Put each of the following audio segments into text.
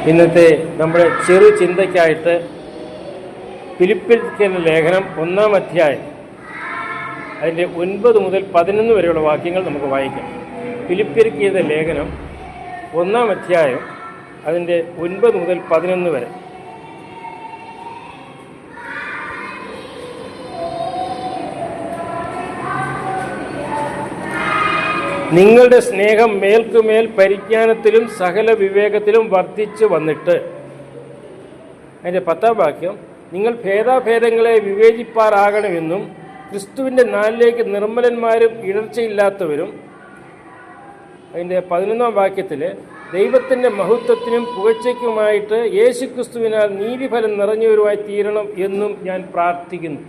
ഇന്നത്തെ നമ്മുടെ ചെറു ചിന്തയ്ക്കായിട്ട് ഫിലിപ്പിയർക്കുള്ള ലേഖനം 1-ാം അധ്യായം അതിൻ്റെ 9 മുതൽ 11 വരെയുള്ള വാക്യങ്ങൾ നമുക്ക് വായിക്കാം. ഫിലിപ്പിയർക്കുള്ള ലേഖനം 1-ാം അധ്യായം അതിൻ്റെ 9 മുതൽ 11 വരെ. നിങ്ങളുടെ സ്നേഹം മേൽക്കുമേൽ പരിജ്ഞാനത്തിലും സകല വിവേകത്തിലും വർദ്ധിച്ചു വന്നിട്ട്, അതിൻ്റെ 10-ാം വാക്യം, നിങ്ങൾ ഭേദാഭേദങ്ങളെ വിവേചിപ്പാറാകണമെന്നും ക്രിസ്തുവിൻ്റെ നാളിലേക്ക് നിർമ്മലന്മാരും ഇടർച്ചയില്ലാത്തവരും. അതിൻ്റെ 11-ാം വാക്യത്തിൽ, ദൈവത്തിൻ്റെ മഹത്വത്തിനും പുകഴ്ചയ്ക്കുമായിട്ട് യേശുക്രിസ്തുവിനാൽ നീതിഫലം നിറഞ്ഞവരുമായി തീരണം എന്നും ഞാൻ പ്രാർത്ഥിക്കുന്നു.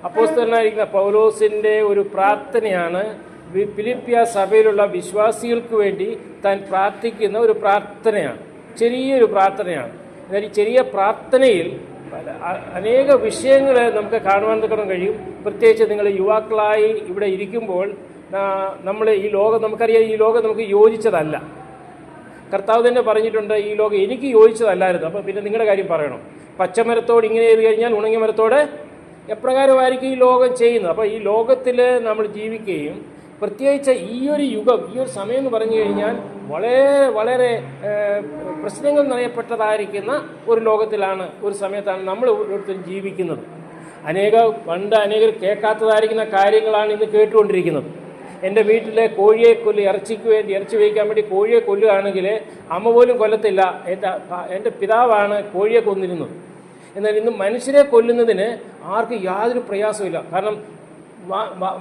അപ്പോസ്തലനായിരിക്കുന്ന പൗലോസിൻ്റെ ഒരു പ്രാർത്ഥനയാണ് ഫിലിപ്പിയ സഭയിലുള്ള വിശ്വാസികൾക്ക് വേണ്ടി താൻ പ്രാർത്ഥിക്കുന്ന ഒരു പ്രാർത്ഥനയാണ്. ചെറിയൊരു പ്രാർത്ഥനയാണ്. എന്നാൽ ഈ ചെറിയ പ്രാർത്ഥനയിൽ അനേക വിഷയങ്ങൾ നമുക്ക് കാണുവാൻ കഴിയും. പ്രത്യേകിച്ച് നിങ്ങൾ യുവാക്കളായി ഇവിടെ ഇരിക്കുമ്പോൾ നമ്മൾ ഈ ലോകം, നമുക്കറിയാം ഈ ലോകം നമുക്ക് യോജിച്ചതല്ല. കർത്താവ് തന്നെ പറഞ്ഞിട്ടുണ്ട്, ഈ ലോകം എനിക്ക് യോജിച്ചതല്ലായിരുന്നു. അപ്പോൾ പിന്നെ നിങ്ങളുടെ കാര്യം പറയണം. പച്ചമരത്തോട് ഇങ്ങനെ ചെയ്ത് കഴിഞ്ഞാൽ ഉണങ്ങിയ മരത്തോട് എപ്രകാരമായിരിക്കും ഈ ലോകം ചെയ്യുന്നത്. അപ്പോൾ ഈ ലോകത്തിൽ നമ്മൾ ജീവിക്കുകയും പ്രത്യേകിച്ച് ഈ ഒരു യുഗം, ഈ ഒരു സമയം എന്ന് പറഞ്ഞു കഴിഞ്ഞാൽ വളരെ വളരെ പ്രശ്നങ്ങൾ നിറയപ്പെട്ടതായിരിക്കുന്ന ഒരു ലോകത്തിലാണ്, ഒരു സമയത്താണ് നമ്മൾ ഓരോരുത്തരും ജീവിക്കുന്നത്. പണ്ട് അനേകർ കേൾക്കാത്തതായിരിക്കുന്ന കാര്യങ്ങളാണ് ഇന്ന് കേട്ടുകൊണ്ടിരിക്കുന്നത്. എൻ്റെ വീട്ടിലെ കോഴിയെ ഇറച്ചിക്ക് വേണ്ടി, ഇറച്ചി വയ്ക്കാൻ വേണ്ടി കോഴിയെ കൊല്ലുകയാണെങ്കിൽ അമ്മ പോലും കൊല്ലത്തില്ല. എൻ്റെ പിതാവാണ് കോഴിയെ കൊന്നിരുന്നത്. എന്നാൽ ഇന്ന് മനുഷ്യരെ കൊല്ലുന്നതിന് ആർക്കും യാതൊരു പ്രയാസമില്ല. കാരണം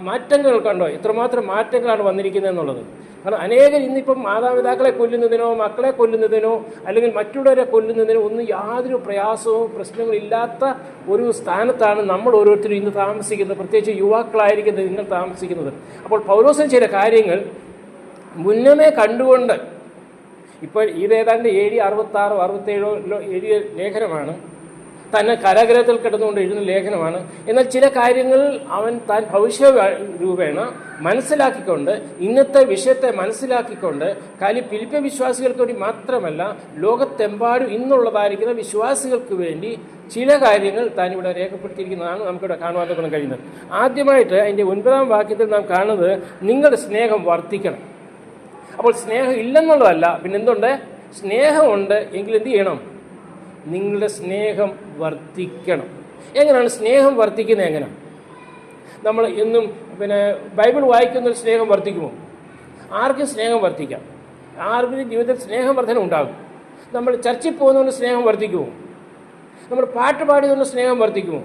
മാറ്റങ്ങൾ കണ്ടോ, എത്രമാത്രം മാറ്റങ്ങളാണ് വന്നിരിക്കുന്നത് എന്നുള്ളത്. കാരണം അനേകർ ഇന്നിപ്പം മാതാപിതാക്കളെ കൊല്ലുന്നതിനോ മക്കളെ കൊല്ലുന്നതിനോ അല്ലെങ്കിൽ മറ്റുള്ളവരെ കൊല്ലുന്നതിനോ ഒന്നും യാതൊരു പ്രയാസവും പ്രശ്നങ്ങളും ഇല്ലാത്ത ഒരു സ്ഥാനത്താണ് നമ്മൾ ഓരോരുത്തരും ഇന്ന് താമസിക്കുന്നത്. പ്രത്യേകിച്ച് യുവാക്കളായിരിക്കുന്നത് നിങ്ങൾ താമസിക്കുന്നത്. അപ്പോൾ പൗലോസിന് ചില കാര്യങ്ങൾ മുന്നമേ കണ്ടുകൊണ്ട്, ഇപ്പോൾ ഇതേതാണ്ട് AD 66 67 എഴുതിയ ലേഖനമാണ്. തന്നെ കാരാഗ്രഹത്തിൽ കിടന്നുകൊണ്ട് എഴുതുന്ന ലേഖനമാണ്. എന്നാൽ ചില കാര്യങ്ങൾ താൻ ഭവിഷ്യ രൂപേണ മനസ്സിലാക്കിക്കൊണ്ട്, ഇന്നത്തെ വിഷയത്തെ മനസ്സിലാക്കിക്കൊണ്ട്, ഫിലിപ്പിയ വിശ്വാസികൾക്ക് വേണ്ടി മാത്രമല്ല ലോകത്തെമ്പാടും ഇന്നുള്ളതായിരിക്കുന്ന വിശ്വാസികൾക്ക് വേണ്ടി ചില കാര്യങ്ങൾ താൻ ഇവിടെ രേഖപ്പെടുത്തിയിരിക്കുന്നതാണ് നമുക്കിവിടെ കാണുവാൻ കഴിയുന്നത്. ആദ്യമായിട്ട് അതിൻ്റെ 9-ാം വാക്യത്തിൽ നാം കാണുന്നത്, നിങ്ങളുടെ സ്നേഹം വർദ്ധിക്കണം. അപ്പോൾ സ്നേഹം ഇല്ലെന്നുള്ളതല്ല, പിന്നെന്തുണ്ട്? സ്നേഹമുണ്ട് എങ്കിൽ എന്ത് ചെയ്യണം? നിങ്ങളുടെ സ്നേഹം വർദ്ധിക്കണം. എങ്ങനെയാണ് സ്നേഹം വർദ്ധിക്കുന്നത്? എങ്ങനെ? നമ്മൾ എന്നും ബൈബിൾ വായിക്കുന്നൊരു സ്നേഹം വർദ്ധിക്കുമോ? ആർക്കും സ്നേഹം വർദ്ധിക്കാം. ആർക്കും ജീവിതത്തിൽ സ്നേഹം വർധന ഉണ്ടാകും. നമ്മൾ ചർച്ചിൽ പോകുന്നതുകൊണ്ട് സ്നേഹം വർദ്ധിക്കുമോ? നമ്മൾ പാട്ട് പാടിയതുകൊണ്ട് സ്നേഹം വർദ്ധിക്കുമോ?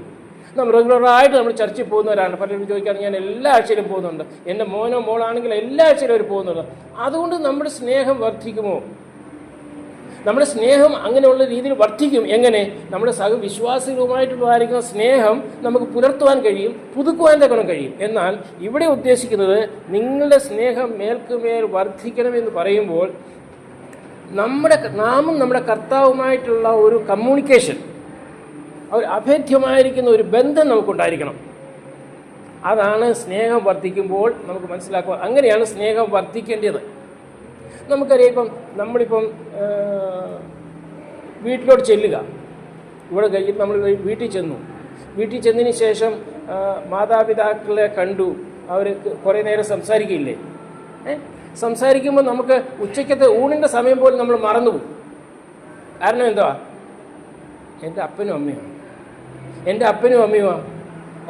നമ്മൾ റെഗുലറായിട്ട് നമ്മൾ ചർച്ചിൽ പോകുന്നവരാണ്. പലരും ചോദിക്കുകയാണ്, ഞാൻ എല്ലാ ആഴ്ചയിലും പോകുന്നുണ്ട്. എൻ്റെ മോനോ മോളാണെങ്കിൽ എല്ലാ ആഴ്ചയിലും അവർ പോകുന്നുണ്ട്. അതുകൊണ്ട് നമ്മുടെ സ്നേഹം വർദ്ധിക്കുമോ? നമ്മുടെ സ്നേഹം അങ്ങനെയുള്ള രീതിയിൽ വർദ്ധിക്കും. എങ്ങനെ? നമ്മുടെ സഹവിശ്വാസികളുമായിട്ടുള്ളതായിരിക്കുന്ന സ്നേഹം നമുക്ക് പുലർത്തുവാൻ കഴിയും, പുതുക്കുവാൻ തക്കണം കഴിയും. എന്നാൽ ഇവിടെ ഉദ്ദേശിക്കുന്നത്, നിങ്ങളുടെ സ്നേഹം മേൽക്കുമേൽ വർദ്ധിക്കണമെന്ന് പറയുമ്പോൾ നാമും നമ്മുടെ കർത്താവുമായിട്ടുള്ള ഒരു കമ്മ്യൂണിക്കേഷൻ, ഒരു അഭേദ്യമായിരിക്കുന്ന ഒരു ബന്ധം നമുക്കുണ്ടായിരിക്കണം. അതാണ് സ്നേഹം വർദ്ധിക്കുമ്പോൾ നമുക്ക് മനസ്സിലാക്കുക. അങ്ങനെയാണ് സ്നേഹം വർദ്ധിക്കേണ്ടത്. നമുക്കറിയാം, നമ്മളിപ്പം വീട്ടിലോട്ട് ചെല്ലുക. ഇവിടെ കഴിഞ്ഞിട്ട് നമ്മൾ വീട്ടിൽ ചെന്നതിന് ശേഷം മാതാപിതാക്കളെ കണ്ടു, അവർ കുറേ നേരം സംസാരിക്കില്ലേ? സംസാരിക്കുമ്പോൾ നമുക്ക് ഉച്ചയ്ക്കത്തെ ഊണിൻ്റെ സമയം പോലും നമ്മൾ മറന്നുപോകും. കാരണം എന്തുവാ? എൻ്റെ അപ്പനും അമ്മയുമാണ്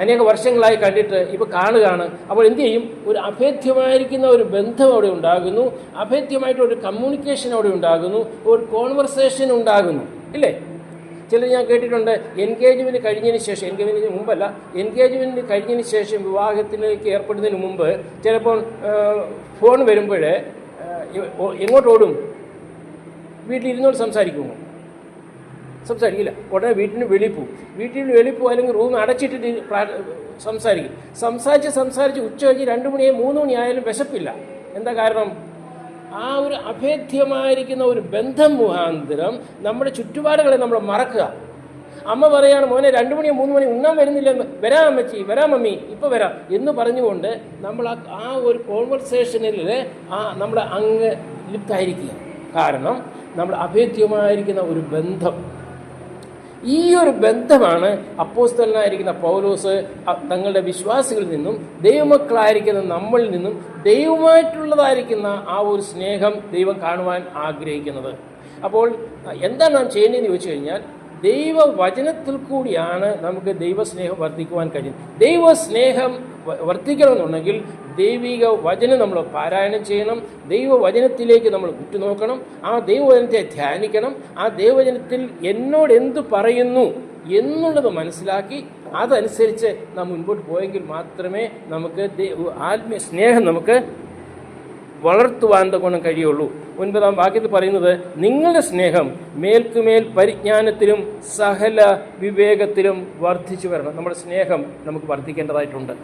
അനേക വർഷങ്ങളായി കണ്ടിട്ട് ഇപ്പോൾ കാണുകയാണ്. അപ്പോൾ എന്തു ചെയ്യും? ഒരു അഭേദ്യമായിരിക്കുന്ന ഒരു ബന്ധം അവിടെ ഉണ്ടാകുന്നു, അഭേദ്യമായിട്ടൊരു കമ്മ്യൂണിക്കേഷൻ അവിടെ ഉണ്ടാകുന്നു, ഒരു കോൺവെർസേഷൻ ഉണ്ടാകുന്നു, ഇല്ലേ? ചിലർ ഞാൻ കേട്ടിട്ടുണ്ട്, എൻഗേജ്മെൻറ്റ് കഴിഞ്ഞതിന് ശേഷം, എൻഗേജ്മെൻറ്റിന് മുമ്പല്ല, എൻഗേജ്മെൻറ്റ് കഴിഞ്ഞതിന് ശേഷം വിവാഹത്തിലേക്ക് ഏർപ്പെടുന്നതിന് മുമ്പ് ചിലപ്പോൾ ഫോൺ വരുമ്പോൾ എങ്ങോട്ടോടും? വീട്ടിലിരുന്നോട് സംസാരിക്കുമോ? സംസാരിക്കില്ല. ഉടനെ വീട്ടിൽ വെളിയിൽ പോകും, അല്ലെങ്കിൽ റൂം അടച്ചിട്ടിട്ട് സംസാരിച്ച് ഉച്ച കഴിഞ്ഞ് 2 മണിയായി 3 മണിയായാലും വിശപ്പില്ല. എന്താ കാരണം? ആ ഒരു അഭേദ്യമായിരിക്കുന്ന ഒരു ബന്ധം മുഖാന്തരം നമ്മുടെ ചുറ്റുപാടുകളെ നമ്മൾ മറക്കുക. അമ്മ പറയാണ്, മോനെ 2 മണി 3 മണി ഉണ്ണാൻ വരുന്നില്ല, വരാം അമ്മച്ചി, വരാം മമ്മി, ഇപ്പോൾ വരാം എന്ന് പറഞ്ഞുകൊണ്ട് നമ്മൾ ആ ഒരു കോൺവെർസേഷനിൽ നമ്മൾ അങ്ങ് ലിപ്തായിരിക്കുക. കാരണം നമ്മൾ അഭേദ്യമായിരിക്കുന്ന ഒരു ബന്ധം. ഈ ഒരു ബന്ധമാണ് അപ്പോസ്തലനായിരിക്കുന്ന പൗലോസ് തങ്ങളുടെ വിശ്വാസികളിൽ നിന്നും ദൈവമക്കളായിരിക്കുന്ന നമ്മളിൽ നിന്നും ദൈവമായിട്ടുള്ളതായിരിക്കുന്ന ആ ഒരു സ്നേഹം ദൈവം കാണുവാൻ ആഗ്രഹിക്കുന്നത്. അപ്പോൾ എന്താണ് നാം ചെയ്യേണ്ടതെന്ന് ചോദിച്ചു കഴിഞ്ഞാൽ, ദൈവവചനത്തിൽ കൂടിയാണ് നമുക്ക് ദൈവസ്നേഹം വർദ്ധിക്കുവാൻ കഴിയും. ദൈവസ്നേഹം വർദ്ധിക്കണമെന്നുണ്ടെങ്കിൽ ദൈവിക വചനം നമ്മൾ പാരായണം ചെയ്യണം, ദൈവവചനത്തിലേക്ക് നമ്മൾ ഉറ്റുനോക്കണം, ആ ദൈവവചനത്തെ ധ്യാനിക്കണം, ആ ദൈവവചനത്തിൽ എന്നോട് എന്ത് പറയുന്നു എന്നുള്ളത് മനസ്സിലാക്കി അതനുസരിച്ച് നാം മുൻപോട്ട് പോയെങ്കിൽ മാത്രമേ നമുക്ക് ആത്മീയ സ്നേഹം നമുക്ക് വളർത്തുവാൻ ഗുണം കഴിയുള്ളൂ. 9-ാം വാക്യത്തിൽ പറയുന്നത്, നിങ്ങളുടെ സ്നേഹം മേൽക്കുമേൽ പരിജ്ഞാനത്തിലും സകല വിവേകത്തിലും വർദ്ധിച്ചു വരണം. നമ്മുടെ സ്നേഹം നമുക്ക് വർദ്ധിക്കേണ്ടതായിട്ടുണ്ട്.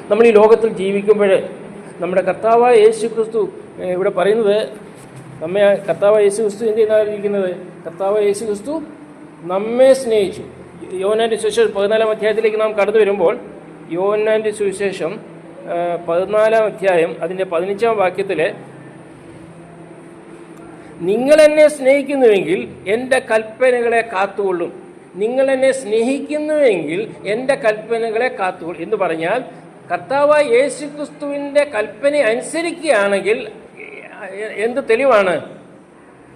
നമ്മൾ ഈ ലോകത്തിൽ ജീവിക്കുമ്പോൾ നമ്മുടെ കർത്താവായ യേശു ക്രിസ്തു ഇവിടെ പറയുന്നത്, നമ്മെ കർത്താവായ യേശു ക്രിസ്തു എന്ത് ചെയ്യുന്നതായിരിക്കുന്നത്? കർത്താവായ യേശു ക്രിസ്തു നമ്മെ സ്നേഹിച്ചു. യോഹന്നാന്റെ സുവിശേഷം 14-ാം അധ്യായത്തിലേക്ക് നാം കടന്നു വരുമ്പോൾ, യോഹന്നാന്റെ സുവിശേഷം 14-ാം അധ്യായം അതിൻ്റെ 15-ാം വാക്യത്തിൽ, നിങ്ങളെന്നെ സ്നേഹിക്കുന്നുവെങ്കിൽ എൻ്റെ കൽപ്പനകളെ കാത്തുകൊള്ളും. നിങ്ങളെന്നെ സ്നേഹിക്കുന്നുവെങ്കിൽ എൻ്റെ കൽപ്പനകളെ കാത്തുകൊള്ളും എന്ന് പറഞ്ഞാൽ, കർത്താവായ യേശു ക്രിസ്തുവിൻ്റെ കൽപ്പന അനുസരിക്കുകയാണെങ്കിൽ എന്ത് തെളിവാണ്?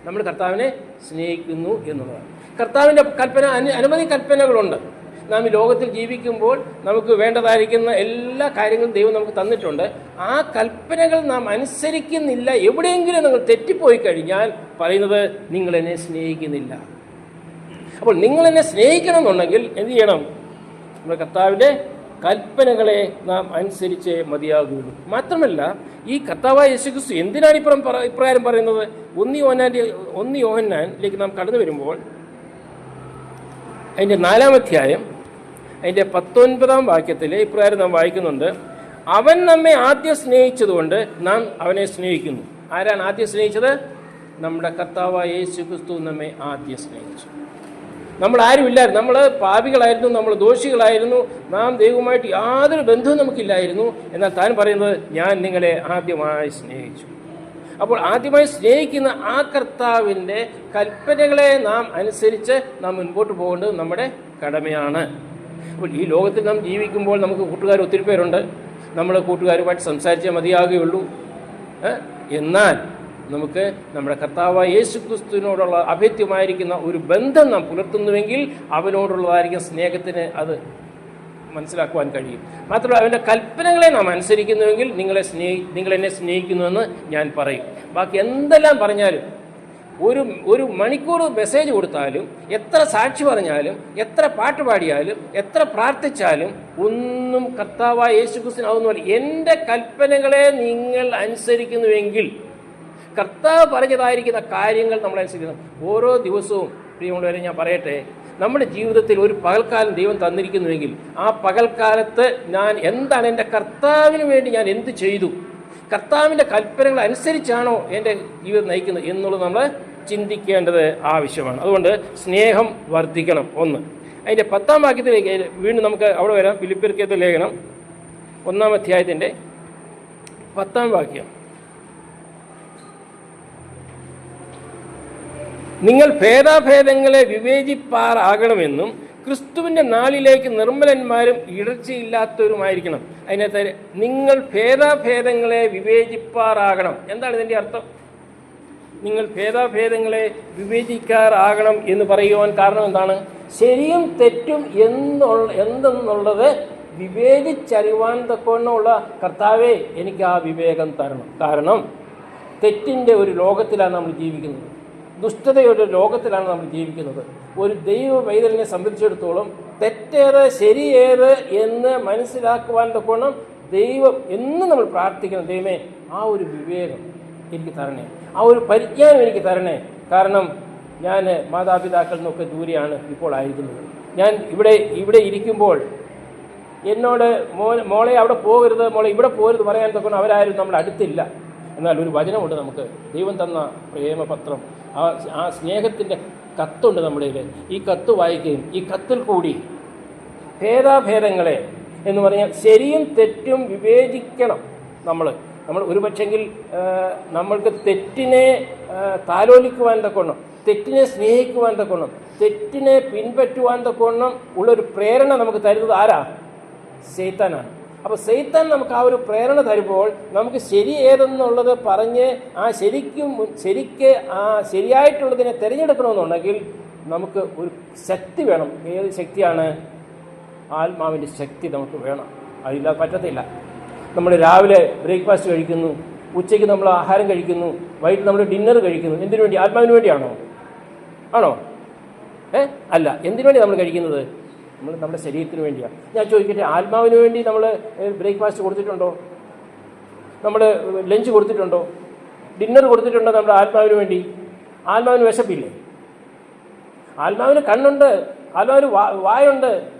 നമ്മൾ കർത്താവിനെ സ്നേഹിക്കുന്നു എന്നുള്ളതാണ്. കർത്താവിൻ്റെ കൽപ്പന അനവധി കൽപ്പനകളുണ്ട്. നാം ഈ ലോകത്തിൽ ജീവിക്കുമ്പോൾ നമുക്ക് വേണ്ടതായിരിക്കുന്ന എല്ലാ കാര്യങ്ങളും ദൈവം നമുക്ക് തന്നിട്ടുണ്ട്. ആ കൽപ്പനകൾ നാം അനുസരിക്കുന്നില്ല, എവിടെയെങ്കിലും നിങ്ങൾ തെറ്റിപ്പോയി കഴിഞ്ഞാൽ പറയുന്നത് നിങ്ങളെന്നെ സ്നേഹിക്കുന്നില്ല. അപ്പോൾ നിങ്ങളെന്നെ സ്നേഹിക്കണം എന്നുണ്ടെങ്കിൽ എന്ത് ചെയ്യണം? നമ്മുടെ കർത്താവിൻ്റെ കൽപ്പനകളെ നാം അനുസരിച്ചേ മതിയാകുള്ളൂ. മാത്രമല്ല, ഈ കർത്താവായ യേശുക്രിസ്തു എന്തിനാണ് ഇപ്രകാരം പറയുന്നത്? 1 യോഹന്നാനിലേക്ക് നാം കടന്നു വരുമ്പോൾ അതിൻ്റെ 4-ാം അധ്യായം അതിൻ്റെ 19-ാം വാക്യത്തിൽ ഇപ്രകാരം നാം വായിക്കുന്നുണ്ട്, അവൻ നമ്മെ ആദ്യം സ്നേഹിച്ചതുകൊണ്ട് നാം അവനെ സ്നേഹിക്കുന്നു. ആരാണ് ആദ്യം സ്നേഹിച്ചത്? നമ്മുടെ കർത്താവായ യേശു ക്രിസ്തു നമ്മെ ആദ്യം സ്നേഹിച്ചു. നമ്മൾ ആരുമില്ലായിരുന്നു, നമ്മൾ പാപികളായിരുന്നു, നമ്മൾ ദോഷികളായിരുന്നു, നാം ദൈവവുമായിട്ട് യാതൊരു ബന്ധവും നമുക്കില്ലായിരുന്നു. എന്നാൽ താൻ പറയുന്നത്, ഞാൻ നിങ്ങളെ ആദ്യമായി സ്നേഹിച്ചു. അപ്പോൾ ആദ്യമായി സ്നേഹിക്കുന്ന ആ കർത്താവിൻ്റെ കൽപ്പനകളെ നാം അനുസരിച്ച് നാം മുൻപോട്ട് പോകേണ്ടത് നമ്മുടെ കടമയാണ്. അപ്പോൾ ഈ ലോകത്തിൽ നാം ജീവിക്കുമ്പോൾ നമുക്ക് കൂട്ടുകാർ ഒത്തിരി പേരുണ്ട്. നമ്മൾ കൂട്ടുകാരുമായിട്ട് സംസാരിച്ചേ മതിയാകുകയുള്ളൂ. എന്നാൽ നമുക്ക് നമ്മുടെ കർത്താവായ യേശു ക്രിസ്തുവിനോടുള്ള അഭേദ്യമായിരിക്കുന്ന ഒരു ബന്ധം നാം പുലർത്തുന്നുവെങ്കിൽ അവനോടുള്ളതായിരിക്കും സ്നേഹത്തിന് അത് മനസ്സിലാക്കുവാൻ കഴിയും. മാത്രമല്ല, അവൻ്റെ കൽപ്പനകളെ നാം അനുസരിക്കുന്നുവെങ്കിൽ നിങ്ങളെന്നെ സ്നേഹിക്കുന്നുവെന്ന് ഞാൻ പറയും. ബാക്കി എന്തെല്ലാം പറഞ്ഞാലും, ഒരു മണിക്കൂർ മെസ്സേജ് കൊടുത്താലും, എത്ര സാക്ഷി പറഞ്ഞാലും, എത്ര പാട്ട് പാടിയാലും, എത്ര പ്രാർത്ഥിച്ചാലും ഒന്നും കർത്താവായ യേശു ക്രിസ്തുവിനാവുന്നില്ല. എൻ്റെ കൽപ്പനകളെ നിങ്ങൾ അനുസരിക്കുന്നുവെങ്കിൽ, കർത്താവ് പറഞ്ഞതായിരിക്കുന്ന കാര്യങ്ങൾ നമ്മൾ അനുസരിക്കണം. ഓരോ ദിവസവും പ്രിയമുള്ളവരെ ഞാൻ പറയട്ടെ, നമ്മുടെ ജീവിതത്തിൽ ഒരു പകൽക്കാലം ദൈവം തന്നിരിക്കുന്നുവെങ്കിൽ ആ പകൽക്കാലത്ത് ഞാൻ എന്താണ് എൻ്റെ കർത്താവിന് വേണ്ടി ഞാൻ എന്ത് ചെയ്തു, കർത്താവിൻ്റെ കൽപ്പനകൾ അനുസരിച്ചാണോ എൻ്റെ ജീവിതം നയിക്കുന്നത് എന്നുള്ളത് നമ്മൾ ചിന്തിക്കേണ്ടത് ആവശ്യമാണ്. അതുകൊണ്ട് സ്നേഹം വർദ്ധിക്കണം. 1 അതിൻ്റെ 10-ാം വാക്യത്തിലേക്ക് വീണ്ടും നമുക്ക് അവിടെ വരാം. ഫിലിപ്പിയർക്കെഴുതിയ ലേഖനം 1-ാം അധ്യായത്തിൻ്റെ 10-ാം വാക്യം, നിങ്ങൾ ഭേദാഭേദങ്ങളെ വിവേചിപ്പാറാകണമെന്നും ക്രിസ്തുവിൻ്റെ നാളിലേക്ക് നിർമ്മലന്മാരും ഇടർച്ചയില്ലാത്തവരുമായിരിക്കണം. അതിനകത്ത് നിങ്ങൾ ഭേദാഭേദങ്ങളെ വിവേചിപ്പാറാകണം. എന്താണ് ഇതിൻ്റെ അർത്ഥം? നിങ്ങൾ ഭേദാഭേദങ്ങളെ വിവേചിക്കാറാകണം എന്ന് പറയുവാൻ കാരണം എന്താണ്? ശരിയും തെറ്റും എന്തെന്നുള്ളത് വിവേചിച്ചറിയുവാൻ തക്കവണ്ണമുള്ള കർത്താവേ എനിക്ക് ആ വിവേകം തരണം. കാരണം തെറ്റിൻ്റെ ഒരു ലോകത്തിലാണ് നമ്മൾ ജീവിക്കുന്നത്, ദുഷ്ടതയുടെ ലോകത്തിലാണ് നമ്മൾ ജീവിക്കുന്നത്. ഒരു ദൈവ പൈതലിനെ സംബന്ധിച്ചിടത്തോളം തെറ്റേത് ശരിയേത് എന്ന് മനസ്സിലാക്കുവാൻ തക്കോണം ദൈവം എന്നും നമ്മൾ പ്രാർത്ഥിക്കണം. ദൈവമേ, ആ ഒരു വിവേകം എനിക്ക് തരണേ, ആ ഒരു പരിജ്ഞാനം എനിക്ക് തരണേ. കാരണം ഞാൻ മാതാപിതാക്കളിൽ നിന്നൊക്കെ ദൂരെയാണ് ഇപ്പോൾ ആയിരിക്കുന്നത്. ഞാൻ ഇവിടെ ഇരിക്കുമ്പോൾ എന്നോട് മോളെ അവിടെ പോകരുത്, മോളെ ഇവിടെ പോകരുത് പറയാൻ തക്കണം അവരാരും നമ്മുടെ അടുത്തില്ല. എന്നാൽ ഒരു വചനമുണ്ട് നമുക്ക്, ദൈവം തന്ന പ്രേമപത്രം, ആ സ്നേഹത്തിൻ്റെ കത്തുണ്ട് നമ്മുടെ കയ്യിൽ. ഈ കത്ത് വായിക്കുകയും ഈ കത്തിൽ കൂടി ഭേദാഭേദങ്ങളെ എന്ന് പറഞ്ഞാൽ ശരിയും തെറ്റും വിവേചിക്കണം. നമ്മൾ ഒരു പക്ഷെങ്കിൽ നമ്മൾക്ക് തെറ്റിനെ താലോലിക്കുവാൻ തക്കവണ്ണം, തെറ്റിനെ സ്നേഹിക്കുവാൻ തക്കവണ്ണം, തെറ്റിനെ പിൻപറ്റുവാൻ തക്കവണ്ണം ഉള്ളൊരു പ്രേരണ നമുക്ക് തരുന്നത് ആരാ? സൈത്താനാണ്. അപ്പോൾ സൈത്താൻ നമുക്ക് ആ ഒരു പ്രേരണ തരുമ്പോൾ നമുക്ക് ശരി ഏതെന്നുള്ളത് പറഞ്ഞ് ആ ശരിക്ക് ആ ശരിയായിട്ടുള്ളതിനെ തിരഞ്ഞെടുക്കണമെന്നുണ്ടെങ്കിൽ നമുക്ക് ഒരു ശക്തി വേണം. ഏത് ശക്തിയാണ്? ആത്മാവിൻ്റെ ശക്തി നമുക്ക് വേണം. അതില്ലാതെ പറ്റത്തില്ല. നമ്മൾ രാവിലെ ബ്രേക്ക്ഫാസ്റ്റ് കഴിക്കുന്നു, ഉച്ചയ്ക്ക് നമ്മൾ ആഹാരം കഴിക്കുന്നു, വൈകിട്ട് നമ്മൾ ഡിന്നർ കഴിക്കുന്നു. എന്തിനു വേണ്ടി? ആത്മാവിന് വേണ്ടിയാണോ? ആണോ? അല്ല. എന്തിനു വേണ്ടി നമ്മൾ കഴിക്കുന്നത്? നമ്മുടെ ശരീരത്തിന് വേണ്ടിയാണ്. ഞാൻ ചോദിക്കട്ടെ, ആത്മാവിന് വേണ്ടി നമ്മൾ ബ്രേക്ക്ഫാസ്റ്റ് കൊടുത്തിട്ടുണ്ടോ? നമ്മൾ ലഞ്ച് കൊടുത്തിട്ടുണ്ടോ? ഡിന്നർ കൊടുത്തിട്ടുണ്ടോ നമ്മുടെ ആത്മാവിന് വേണ്ടി? ആത്മാവിന് വിശപ്പില്ലേ? ആത്മാവിന് കണ്ണുണ്ട്, ആത്മാവിന് വായുണ്ട്,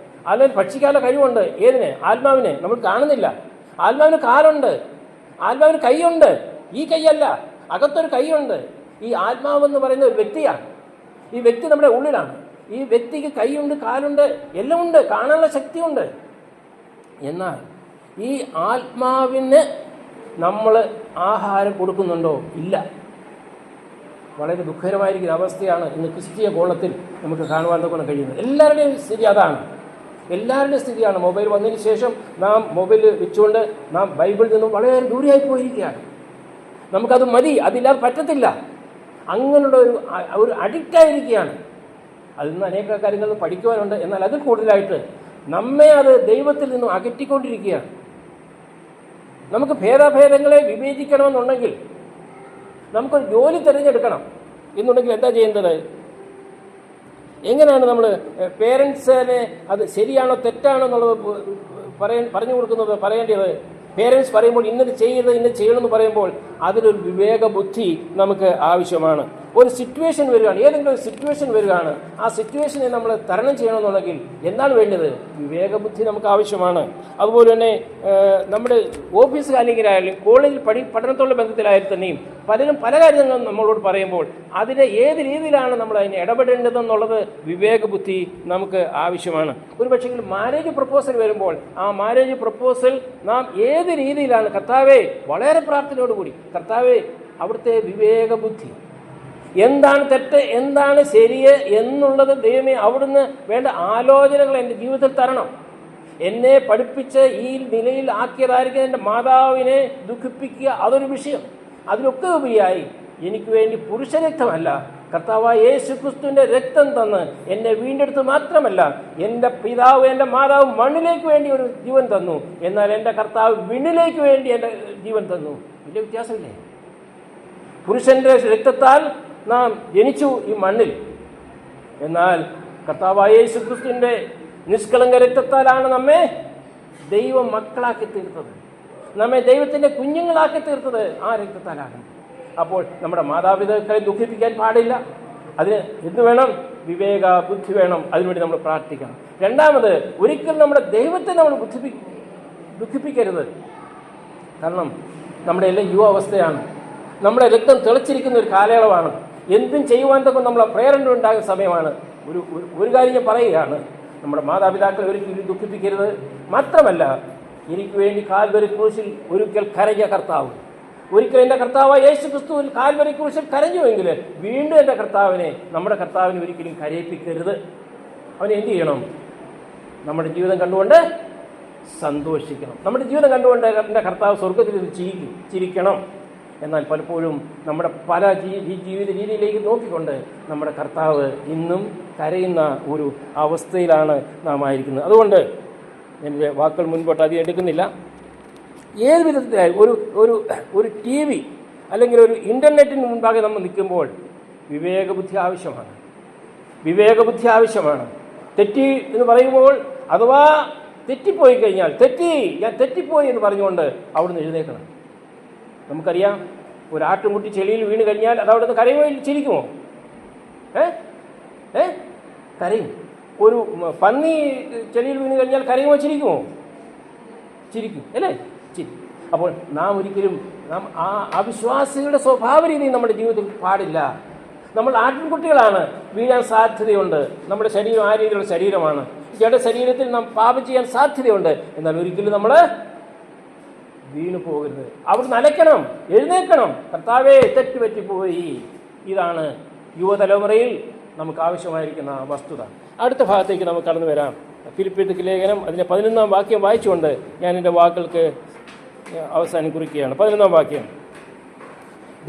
ആത്മാവിന് ഭക്ഷിക്കാനുള്ള കഴിവുണ്ട്. ഏതിന്? ആത്മാവിന്. നമ്മൾ കാണുന്നില്ല. ആത്മാവിന് കാലുണ്ട്, ആത്മാവിന് കൈയുണ്ട്. ഈ കൈയല്ല, അകത്തൊരു കൈയുണ്ട്. ഈ ആത്മാവെന്ന് പറയുന്ന ഒരു വ്യക്തിയാണ്. ഈ വ്യക്തി നമ്മുടെ ഉള്ളിലാണ്. ഈ വ്യക്തിക്ക് കൈയുണ്ട്, കാലുണ്ട്, എല്ലാം ഉണ്ട്, കാണാനുള്ള ശക്തിയുണ്ട്. എന്നാൽ ഈ ആത്മാവിന് നമ്മൾ ആഹാരം കൊടുക്കുന്നുണ്ടോ? ഇല്ല. വളരെ ദുഃഖകരമായിരിക്കുന്ന അവസ്ഥയാണ് ഇന്ന് ക്രിസ്തീയ കോളത്തിൽ നമുക്ക് കാണുവാൻ തന്നെ കഴിയുന്നത്. എല്ലാവരുടെയും സ്ഥിതി അതാണ്. എല്ലാവരുടെയും സ്ഥിതിയാണ്. മൊബൈൽ വന്നതിന് ശേഷം നാം മൊബൈൽ വെച്ചുകൊണ്ട് നാം ബൈബിളിൽ നിന്നും വളരെ ദൂരെയായി പോയിരിക്കുകയാണ്. നമുക്കത് മതി, അതില്ലാതെ പറ്റത്തില്ല. അങ്ങനെയുള്ള ഒരു അഡിക്റ്റായിരിക്കുകയാണ്. അതിൽ നിന്ന് അനേക കാര്യങ്ങൾ പഠിക്കുവാനുണ്ട്. എന്നാൽ അതിൽ കൂടുതലായിട്ട് നമ്മെ അത് ദൈവത്തിൽ നിന്നും അകറ്റിക്കൊണ്ടിരിക്കുകയാണ്. നമുക്ക് ഭേദഭേദങ്ങളെ വിവേചിക്കണമെന്നുണ്ടെങ്കിൽ, നമുക്കൊരു ജോലി തിരഞ്ഞെടുക്കണം എന്നുണ്ടെങ്കിൽ എന്താ ചെയ്യേണ്ടത്? എങ്ങനെയാണ് നമ്മൾ പേരൻസിനെ അത് ശരിയാണോ തെറ്റാണോ എന്നുള്ളത് പറഞ്ഞു കൊടുക്കുന്നത്, പറയേണ്ടത്? പേരൻസ് പറയുമ്പോൾ ഇന്നത് ചെയ്യരുത്, ഇന്നത് ചെയ്യണമെന്ന് പറയുമ്പോൾ അതിലൊരു വിവേക ബുദ്ധി നമുക്ക് ആവശ്യമാണ്. ഒരു സിറ്റുവേഷൻ വരികയാണ്, ഏതെങ്കിലും ഒരു സിറ്റുവേഷൻ വരികയാണ്, ആ സിറ്റുവേഷനെ നമ്മൾ തരണം ചെയ്യണമെന്നുണ്ടെങ്കിൽ എന്താണ് വേണ്ടത്? വിവേകബുദ്ധി നമുക്ക് ആവശ്യമാണ്. അതുപോലെ തന്നെ നമ്മുടെ ഓഫീസ് കാലിംഗിലായാലും കോളേജിൽ പഠനത്തോടുള്ള ബന്ധത്തിലായാലും തന്നെയും പലരും പല കാര്യങ്ങളും നമ്മളോട് പറയുമ്പോൾ അതിനെ ഏത് രീതിയിലാണ് നമ്മൾ അതിനെ ഇടപെടേണ്ടതെന്നുള്ളത് വിവേകബുദ്ധി നമുക്ക് ആവശ്യമാണ്. ഒരു പക്ഷേ മാരേജ് പ്രപ്പോസൽ വരുമ്പോൾ ആ മാരേജ് പ്രപ്പോസൽ നാം ഏത് രീതിയിലാണ്, കർത്താവേ, വളരെ പ്രാർത്ഥനയോടുകൂടി, കർത്താവേ, അവിടുത്തെ വിവേകബുദ്ധി, എന്താണ് തെറ്റ്, എന്താണ് ശരിയെ എന്നുള്ളത് ദൈവമേ അവിടുന്ന് വേണ്ട ആലോചനകൾ എൻ്റെ ജീവിതത്തിൽ തരണം. എന്നെ പഠിപ്പിച്ച് ഈ നിലയിൽ ആക്കിയതായിരിക്കും എൻ്റെ മാതാവിനെ ദുഃഖിപ്പിക്കുക, അതൊരു വിഷയം. അതിനൊക്കെ ഉപരിയായി എനിക്ക് വേണ്ടി പുരുഷരക്തമല്ല, കർത്താവായ യേശുക്രിസ്തുവിൻ്റെ രക്തം തന്ന് എന്നെ വീണ്ടെടുത്ത് മാത്രമല്ല, എൻ്റെ പിതാവ് എൻ്റെ മാതാവ് മണ്ണിലേക്ക് വേണ്ടി ഒരു ജീവൻ തന്നു, എന്നാൽ എൻ്റെ കർത്താവ് വിണ്ണിലേക്ക് വേണ്ടി എൻ്റെ ജീവൻ തന്നു. വലിയ വ്യത്യാസമില്ലേ? പുരുഷൻ്റെ രക്തത്താൽ നാം ജനിച്ചു ഈ മണ്ണിൽ, എന്നാൽ കർത്താവായ യേശുക്രിസ്തുവിൻ്റെ നിഷ്കളങ്ക രക്തത്താലാണ് നമ്മെ ദൈവം മക്കളാക്കി തീർത്തത്, നമ്മെ ദൈവത്തിൻ്റെ കുഞ്ഞുങ്ങളാക്കി തീർത്തത് ആ രക്തത്താലാണ്. അപ്പോൾ നമ്മുടെ മാതാപിതാക്കളെ ദുഃഖിപ്പിക്കാൻ പാടില്ല. അതിന് എന്ത് വേണം? വിവേക ബുദ്ധി വേണം. അതിനുവേണ്ടി നമ്മൾ പ്രാർത്ഥിക്കണം. രണ്ടാമത്, ഒരിക്കലും നമ്മുടെ ദൈവത്തെ നമ്മൾ ദുഃഖിപ്പിക്കരുത്. കാരണം നമ്മുടെ എല്ലാം യുവാവസ്ഥയാണ്, നമ്മുടെ രക്തം തിളച്ചിരിക്കുന്ന ഒരു കാലയളവാണ്. എന്തും ചെയ്യുവാൻ തന്നെ നമ്മളെ പ്രേരണ ഉണ്ടാകുന്ന സമയമാണ്. ഒരു കാര്യം ഞാൻ പറയുകയാണ്, നമ്മുടെ മാതാപിതാക്കളെ ഒരിക്കലും ദുഃഖിപ്പിക്കരുത്. മാത്രമല്ല, എനിക്ക് വേണ്ടി കാൽവരി ക്രൂശിൽ ഒരിക്കൽ കരഞ്ഞ കർത്താവ്, ഒരിക്കൽ എൻ്റെ കർത്താവായ യേശു ക്രിസ്തുവിൽ കാൽവരി ക്രൂശിൽ കരഞ്ഞുവെങ്കിൽ വീണ്ടും എൻ്റെ കർത്താവിനെ, നമ്മുടെ കർത്താവിനെ ഒരിക്കലും കരയിപ്പിക്കരുത്. അവനെ എന്ത് ചെയ്യണം? നമ്മുടെ ജീവിതം കണ്ടുകൊണ്ട് സന്തോഷിക്കണം. നമ്മുടെ ജീവിതം കണ്ടുകൊണ്ട് എൻ്റെ കർത്താവ് സ്വർഗത്തിൽ ചിരിക്കണം. എന്നാൽ പലപ്പോഴും നമ്മുടെ പല ജീവിത രീതിയിലേക്ക് നോക്കിക്കൊണ്ട് നമ്മുടെ കർത്താവ് ഇന്നും കരയുന്ന ഒരു അവസ്ഥയിലാണ് നാം ആയിരിക്കുന്നത്. അതുകൊണ്ട് എൻ്റെ വാക്കുകൾ മുൻപോട്ട് അധികം എടുക്കുന്നില്ല. ഏത് വിധത്തിലായി ഒരു ടി വി അല്ലെങ്കിൽ ഒരു ഇൻ്റർനെറ്റിന് മുൻപാകെ നമ്മൾ നിൽക്കുമ്പോൾ വിവേകബുദ്ധി ആവശ്യമാണ്. വിവേകബുദ്ധി ആവശ്യമാണ്. തെറ്റി എന്ന് പറയുമ്പോൾ, അഥവാ തെറ്റിപ്പോയി കഴിഞ്ഞാൽ, ഞാൻ തെറ്റിപ്പോയി എന്ന് പറഞ്ഞുകൊണ്ട് അവിടുന്ന് എഴുന്നേക്കണം. നമുക്കറിയാം, ഒരു ആട്ടുംകുട്ടി ചെളിയിൽ വീണ് കഴിഞ്ഞാൽ അത് അവിടുന്ന് കരയുമോ? ചിരിക്കുമോ? കരയും. ഒരു പന്നി ചെളിയിൽ വീണ് കഴിഞ്ഞാൽ കരയുമോ? ചിരിക്കുമോ? ചിരിക്കും അല്ലേ? അപ്പോൾ നാം ഒരിക്കലും അവിശ്വാസികളുടെ സ്വഭാവ രീതി നമ്മുടെ ജീവിതത്തിൽ പാടില്ല. നമ്മൾ ആട്ടിൻകുട്ടികളാണ്, വീഴാൻ സാധ്യതയുണ്ട്. നമ്മുടെ ശരീരം ആ രീതിയിലുള്ള ശരീരമാണ്. ഇയാളുടെ ശരീരത്തിൽ നാം പാപം ചെയ്യാൻ സാധ്യതയുണ്ട്. എന്നാൽ ഒരിക്കലും നമ്മൾ വീണു പോകരുത്. അവിടുന്ന് അലയ്ക്കണം, എഴുന്നേൽക്കണം. കർത്താവേ, തെറ്റുപറ്റിപ്പോയി, ഇതാണ് യുവതലമുറയിൽ നമുക്ക് ആവശ്യമായിരിക്കുന്ന വസ്തുത. അടുത്ത ഭാഗത്തേക്ക് നമുക്ക് കടന്നു വരാം. ഫിലിപ്പിയർക്ക് ലേഖനം അതിൻ്റെ 11-ാം വാക്യം വായിച്ചുകൊണ്ട് ഞാൻ എൻ്റെ വാക്കുകൾക്ക് അവസാനം കുറിക്കുകയാണ്. 11-ാം വാക്യം: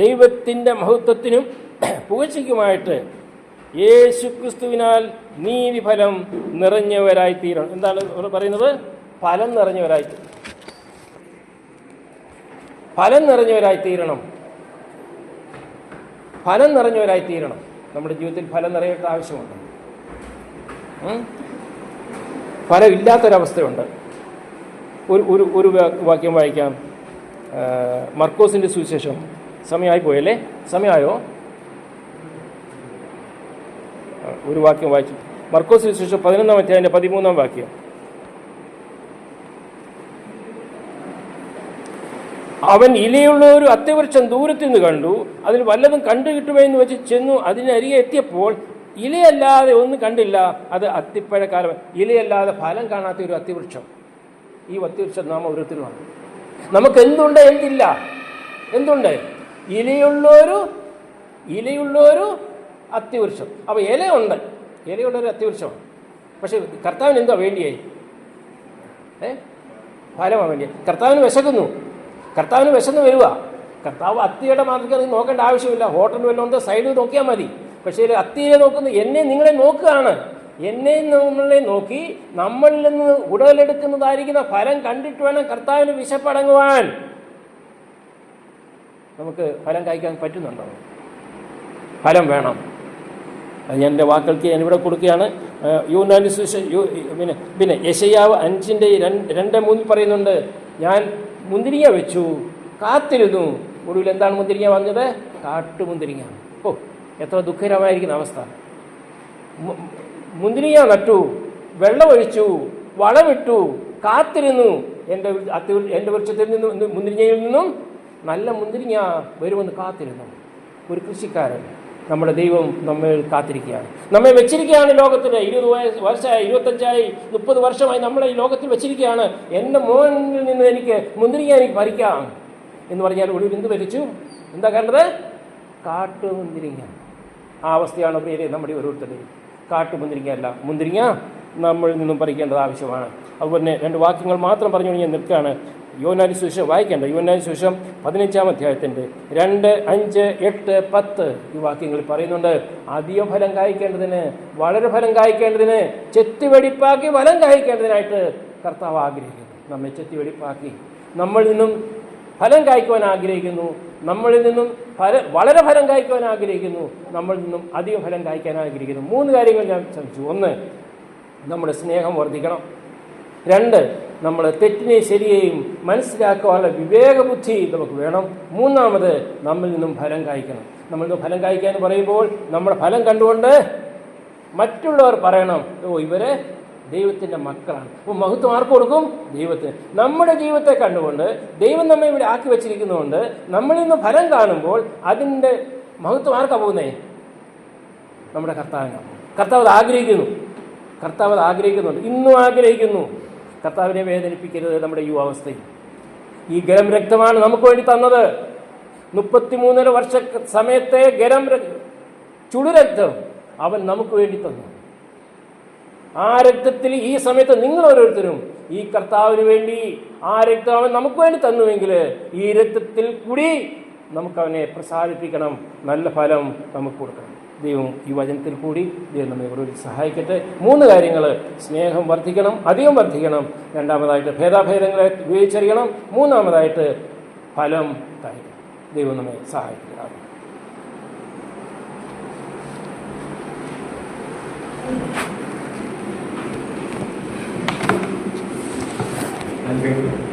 ദൈവത്തിൻ്റെ മഹത്വത്തിനും പുകഴ്ചയ്ക്കുമായിട്ട് യേശുക്രിസ്തുവിനാൽ നീതിഫലം നിറഞ്ഞവരായി തീരണം. എന്താണ് പറയുന്നത്? ഫലം നിറഞ്ഞവരായി തീരണം. ഫലം നിറഞ്ഞവരായി തീരണം. നമ്മുടെ ജീവിതത്തിൽ ഫലം നിറയേണ്ട ആവശ്യമുണ്ട്. ഫലം ഇല്ലാത്തൊരവസ്ഥയുണ്ട്. ഒരു വാക്യം വായിക്കാം. മർക്കോസിൻ്റെ സുവിശേഷം. സമയമായി പോയല്ലേ? സമയമായോ? ഒരു വാക്യം വായിച്ചു. മർക്കോസിൻ്റെ സുവിശേഷം 11-ാം അധ്യായത്തിൻ്റെ 13-ാം വാക്യം: അവൻ ഇലയുള്ള ഒരു അത്തിവൃക്ഷം ദൂരത്തിൽ നിന്ന് കണ്ടു. അതിൽ വല്ലതും കണ്ടു കിട്ടുമെന്ന് വെച്ച് ചെന്നു. അതിനരികെ എത്തിയപ്പോൾ ഇലയല്ലാതെ ഒന്നും കണ്ടില്ല. അത് അത്തിപ്പഴക്കാലം. ഇലയല്ലാതെ ഫലം കാണാത്ത ഒരു അത്തിവൃക്ഷം. ഈ അത്തിവൃക്ഷം നാം ഓരോരുത്തരുമാണ്. നമുക്ക് എന്തുണ്ട്? എന്തില്ല? എന്തുണ്ട്? ഇലയുള്ളൊരു അത്തിവൃക്ഷം. അപ്പോൾ ഇലയുള്ളൊരു അത്തിവൃക്ഷമാണ്. പക്ഷെ കർത്താവിന് എന്തോ വേണ്ടിയായി? ഫലമാണ് വേണ്ടിയായി. കർത്താവിന് വിശന്ന് വരിക. കർത്താവ് അത്തിയുടെ മാർഗ്ഗം നോക്കേണ്ട ആവശ്യമില്ല. ഹോട്ടൽ വല്ലതും സൈഡിൽ നോക്കിയാൽ മതി. പക്ഷേ അത്തിയെ നോക്കുന്നത് നിങ്ങളെ നോക്കുകയാണ്. നമ്മളെ നോക്കി നമ്മളിൽ നിന്ന് ഉടലെടുക്കുന്നതായിരിക്കുന്ന ഫലം കണ്ടിട്ട് വേണം കർത്താവിന് വിശപ്പടങ്ങുവാൻ. നമുക്ക് ഫലം കഴിക്കാൻ പറ്റുന്നുണ്ടോ? ഫലം വേണം. അത് ഞാൻ എൻ്റെ വാക്കുകൾക്ക് ഞാനിവിടെ കൊടുക്കുകയാണ്. യോഹന്നാന്റെ സുവിശേഷം പിന്നെ യെശയ്യാവ് 5:2-3 പറയുന്നുണ്ട്, ഞാൻ മുന്തിരിങ്ങ വെച്ചു, കാത്തിരുന്നു, ഒടുവിൽ എന്താണ് മുന്തിരിങ്ങ വന്നത്? കാട്ടുമുന്തിരിങ്ങ. എത്ര ദുഃഖകരമായിരിക്കുന്ന അവസ്ഥ. മുന്തിരിങ്ങ നട്ടു, വെള്ളമൊഴിച്ചു, വളമിട്ടു, കാത്തിരുന്നു. എൻ്റെ വൃക്ഷത്തിൽ നിന്നും മുന്തിരിങ്ങയിൽ നിന്നും നല്ല മുന്തിരിങ്ങ വരുമെന്ന് കാത്തിരുന്നു. ഒരു കൃഷിക്കാരൻ. നമ്മുടെ ദൈവം നമ്മെ കാത്തിരിക്കുകയാണ്, നമ്മെ വെച്ചിരിക്കുകയാണ് ലോകത്തിൽ. 20 വർഷമായി, 25ആയി, 30 വർഷമായി നമ്മളെ ഈ ലോകത്തിൽ വെച്ചിരിക്കുകയാണ്. എൻ്റെ മോനിൽ നിന്ന് എനിക്ക് മുന്തിരിങ്ങ പറിക്കാം എന്ന് പറഞ്ഞാൽ ഒടുവിൽ എന്ത് ഭരിച്ചു? എന്താ കണ്ടത്? കാട്ടുമുന്തിരിങ്ങ. ആ അവസ്ഥയാണ് പ്രിയരെ നമ്മുടെ ഓരോരുത്തരുടെയും. കാട്ടുമുന്തിരിങ്ങ അല്ല, മുന്തിരിങ്ങ നമ്മളിൽ നിന്നും പറിക്കേണ്ടത് ആവശ്യമാണ്. അതുപോലെ 2 വാക്യങ്ങൾ മാത്രം പറഞ്ഞു ഞാൻ നിൽക്കുകയാണ്. യോഹന്നാന്റെ സുവിശേഷം വായിക്കേണ്ട. യോഹന്നാന്റെ സുവിശേഷം 15-ാം അധ്യായത്തിൻ്റെ 2, 5, 8, 10 ഈ വാക്യങ്ങളിൽ പറയുന്നുണ്ട്, അധികം ഫലം കായ്ക്കേണ്ടതിന്, വളരെ ഫലം കായ്ക്കേണ്ടതിന്, ചെത്തിവെടിപ്പാക്കി ഫലം കായ്ക്കേണ്ടതിനായിട്ട് കർത്താവ് ആഗ്രഹിക്കുന്നു. നമ്മെ ചെത്തിവെടിപ്പാക്കി നമ്മളിൽ നിന്നും ഫലം കായ്ക്കുവാൻ ആഗ്രഹിക്കുന്നു. നമ്മളിൽ നിന്നും വളരെ ഫലം കായ്ക്കുവാൻ ആഗ്രഹിക്കുന്നു. നമ്മളിൽ നിന്നും അധികം ഫലം കായ്ക്കാൻ ആഗ്രഹിക്കുന്നു. 3 കാര്യങ്ങൾ ഞാൻ ശ്രമിച്ചു. 1, നമ്മുടെ സ്നേഹം വർദ്ധിക്കണം. 2, നമ്മൾ തെറ്റിനെയും ശരിയെയും മനസ്സിലാക്കാനുള്ള വിവേകബുദ്ധി നമുക്ക് വേണം. 3, നമ്മളിൽ നിന്നും ഫലം കായ്ക്കണം. നമ്മളിൽ നിന്നും ഫലം കായ്ക്കുക എന്ന് പറയുമ്പോൾ നമ്മുടെ ഫലം കണ്ടുകൊണ്ട് മറ്റുള്ളവർ പറയണം, ഇവരെ ദൈവത്തിൻ്റെ മക്കളാണ്. അപ്പോൾ മഹത്വം ആർക്ക് കൊടുക്കും? ദൈവത്തിന്. നമ്മുടെ ജീവിതത്തെ കണ്ടുകൊണ്ട് ദൈവം നമ്മെ ഇവിടെ ആക്കി വെച്ചിരിക്കുന്നതുകൊണ്ട് നമ്മളിൽ നിന്ന് ഫലം കാണുമ്പോൾ അതിൻ്റെ മഹത്വം ആർക്കാ പോകുന്നേ? നമ്മുടെ കർത്താവിനാണ്. കർത്താവ് അത് ആഗ്രഹിക്കുന്നുണ്ട്, ഇന്നും ആഗ്രഹിക്കുന്നു. കർത്താവിനെ വേദനിപ്പിക്കരുത് നമ്മുടെ യുവാവസ്ഥയിൽ. ഈ ഗരം രക്തമാണ് നമുക്ക് വേണ്ടി തന്നത്. 33 വർഷ സമയത്തെ ചുടുരക്തം അവൻ നമുക്ക് വേണ്ടി തന്നു. ആ രക്തത്തിൽ ഈ സമയത്ത് നിങ്ങൾ ഓരോരുത്തരും ഈ കർത്താവിന് വേണ്ടി ആ രക്തം അവൻ നമുക്ക് വേണ്ടി തന്നുവെങ്കിൽ ഈ രക്തത്തിൽ കൂടി നമുക്കവനെ പ്രസാദിപ്പിക്കണം, നല്ല ഫലം നമുക്ക് കൊടുക്കണം. ദൈവം ഈ വചനത്തിൽ കൂടി ദൈവം നമ്മെ ഓരോരുത്തരും സഹായിക്കട്ടെ. 3 കാര്യങ്ങൾ: സ്നേഹം വർദ്ധിക്കണം, അധികം വർദ്ധിക്കണം. 2, ഭേദാഭേദങ്ങളെ ഉപയോഗിച്ചറിയണം. 3, ഫലം കായ്ക്കണം. ദൈവം നമ്മെ സഹായിക്കുക. Thank you.